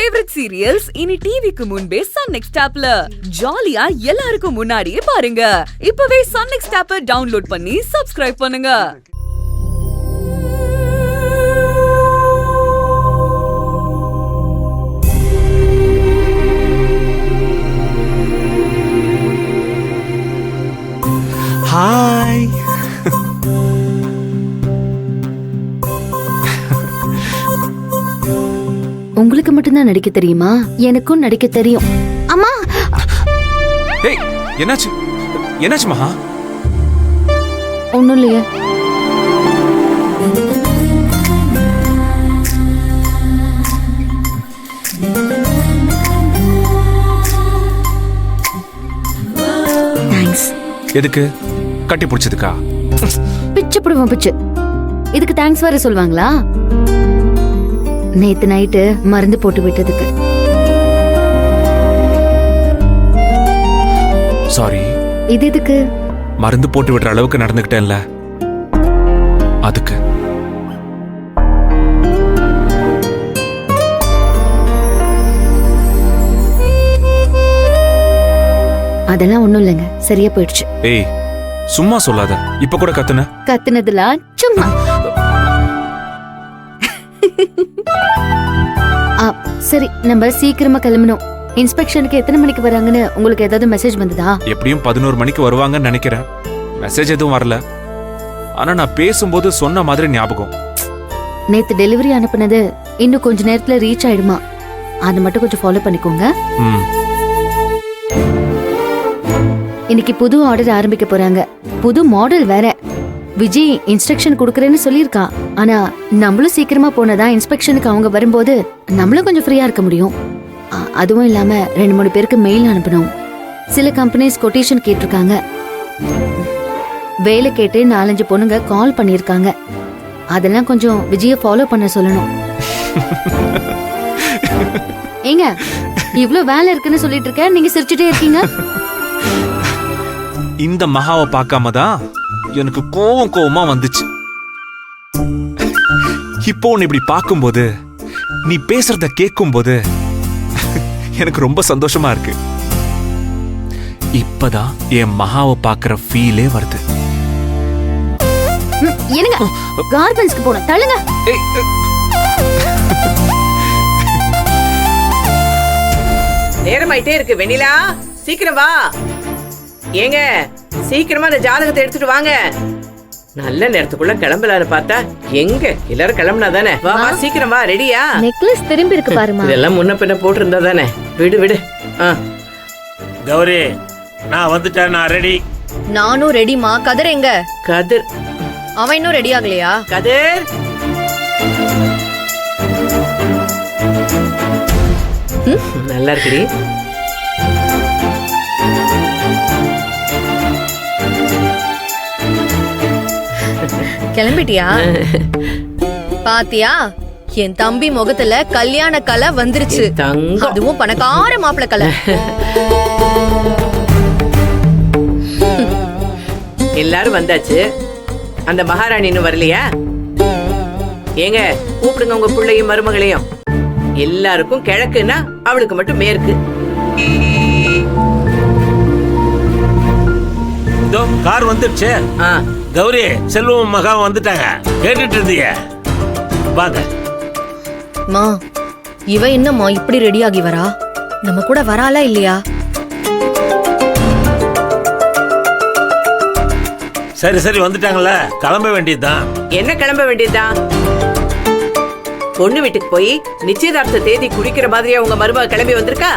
Favourite serials இனி டிவிக்கு முன்பே சன் நெக்ஸ்ட் ஆப்ல ஜாலியா எல்லாருக்கும் முன்னாடியே பாருங்க. இப்பவே சன் நெக்ஸ்ட் ஆப்பை டவுன்லோட் பண்ணி சப்ஸ்கிரைப் பண்ணுங்க. ஹாய். உங்களுக்கு மட்டும்தான் நடிக்க தெரியுமா? எனக்கும் நடிக்க தெரியும். அம்மா, ஏய், என்னாச்சு? என்னாச்சு மகா? ஒண்ணும் இல்லையே. தேங்க்ஸ். எதுக்கு? கட்டி பிடிச்சதுக்கா? பிச்சு புடுவோம் பிச்சு. இதுக்கு தேங்க்ஸ் வேற சொல்வாங்களா? நேத்து நைட்டு மருந்து போட்டு விட்டதுக்கு. சாரி. இது எதுக்கு? மருந்து போட்டு விடுற அளவுக்கு நடந்துக்கிட்டேன்ல, அதுக்கு. அதெல்லாம் ஒண்ணும் இல்லைங்க, சரியா போயிடுச்சு. ஏய், சும்மா சொல்லாத. இப்ப கூட கத்துனதுலாம் சும்மா. சரி, நம்ம சீக்கிரமா கிளம்பணும். இன்ஸ்பெக்ஷனுக்கு எத்தனை மணிக்கு வராங்கன்னு உங்களுக்கு ஏதாவது மெசேஜ் வந்ததா? எப்படியும் 11 மணிக்கு வருவாங்கன்னு நினைக்கிறேன். மெசேஜ் எதுவும் வரல. ஆனா நான் பேசும்போது சொன்ன மாதிரி ஞாபகம். நேத்து டெலிவரி அனுப்புனது இன்னும் கொஞ்ச நேரத்துல ரீச் ஆயிடுமா? அதை மட்டும் கொஞ்சம் ஃபாலோ பண்ணிக்கோங்க. இன்னைக்கு புது ஆர்டர் ஆரம்பிக்க போறாங்க. புது மாடல் வேற. விஜய் இன்ஸ்ட்ரக்ஷன் கொடுக்கறேன்னு சொல்லியிருக்கா. ஆனா நம்மளும் சீக்கிரமா போனதா இன்ஸ்பெக்ஷனுக்கு அவங்க வரும்போது நம்மளும் கொஞ்சம் ஃப்ரீயா இருக்க முடியும். அதுவும் இல்லாம 2-3 பேருக்கு மெயில் அனுப்பணும். சில கம்பெனிஸ் கொட்டேஷன் கேட்டிருக்காங்க. வேலை கேட்டு 4-5 பொண்ணுங்க கால் பண்ணிருக்காங்க. அதெல்லாம் கொஞ்சம் விஜய ஃபாலோ பண்ண சொல்லணும். ஏங்க, இவ்ளோ வேலை இருக்குன்னு சொல்லிட்டு இருக்க, நீங்க சிரிச்சுட்டே இருக்கீங்க. இந்த மகாவை பார்க்காம தான் எனக்கு கோவமா வந்துச்சு. இப்போ உன்னை இப்படி பார்க்கும்போது, நீ பேசுறத கேட்கும்போது எனக்கு ரொம்ப சந்தோஷமா இருக்கு. இப்பதான் என் மகாவை பார்க்கிற ஃபீலே வருது. என்னங்க, கார்மெண்ட்ஸ்க்கு போறோம், தள்ளுங்க. நேரமாயிட்டே இருக்கு. வெண்ணிலா, சீக்கிரம் வா. ஏங்க, சீக்கிரமா அந்த ஜாதகத்தை எடுத்துட்டு வாங்க. நல்ல நேரத்துக்குள்ள கிளம்பலான்னு பார்த்தா எங்க எல்லாரும் கிளம்புனா தானே. வா வா, சீக்கிரம் வா. ரெடியா? நெக்லஸ் திரும்பி இருக்கு பாருமா. இதெல்லாம் முன்ன பின்ன போட்டிருந்தா தானே. விடு விடு. கௌரி, நான் வந்துட்டேன். நான் ரெடி. நானும் ரெடிமா. கதிர் எங்க? கதிர் அவன் இன்னும் ரெடி ஆகலையா? கதிர், நல்லா இருக்குடி. கிளம்பிட்டியா? பாத்தியா, என் தம்பி முகத்துல கல்யாண கலை வந்துருச்சு. அதுவும் பணக்கார மாப்பிள கலை. எல்லாரும் வந்தாச்சு. அந்த மகாராணி இன்னும் வரலையா? ஏங்க, கூப்பிடுங்க உங்க பிள்ளையும் மருமகளையும். எல்லாருக்கும் கிழக்குன்னா அவளுக்கு மட்டும் மேற்கு. இதோ கார் வந்துருச்சு. கௌரி, செல்வம் மகா வந்துட்டாங்க. கேட்டுட்டு இருந்தீங்க, வாங்க. மா, இவ என்னம்மா இப்படி ரெடி ஆகி வரா? நம்ம கூட வராளா இல்லையா? சரி சரி, வந்துட்டாங்கல்ல, கிளம்ப வேண்டியதுதான். என்ன கிளம்ப வேண்டியதுதான்? பொண்ணு வீட்டுக்கு போய் நிச்சயதார்த்த தேதி குடிக்கிற மாதிரியா உங்க மருமக கிளம்பி வந்திருக்கா?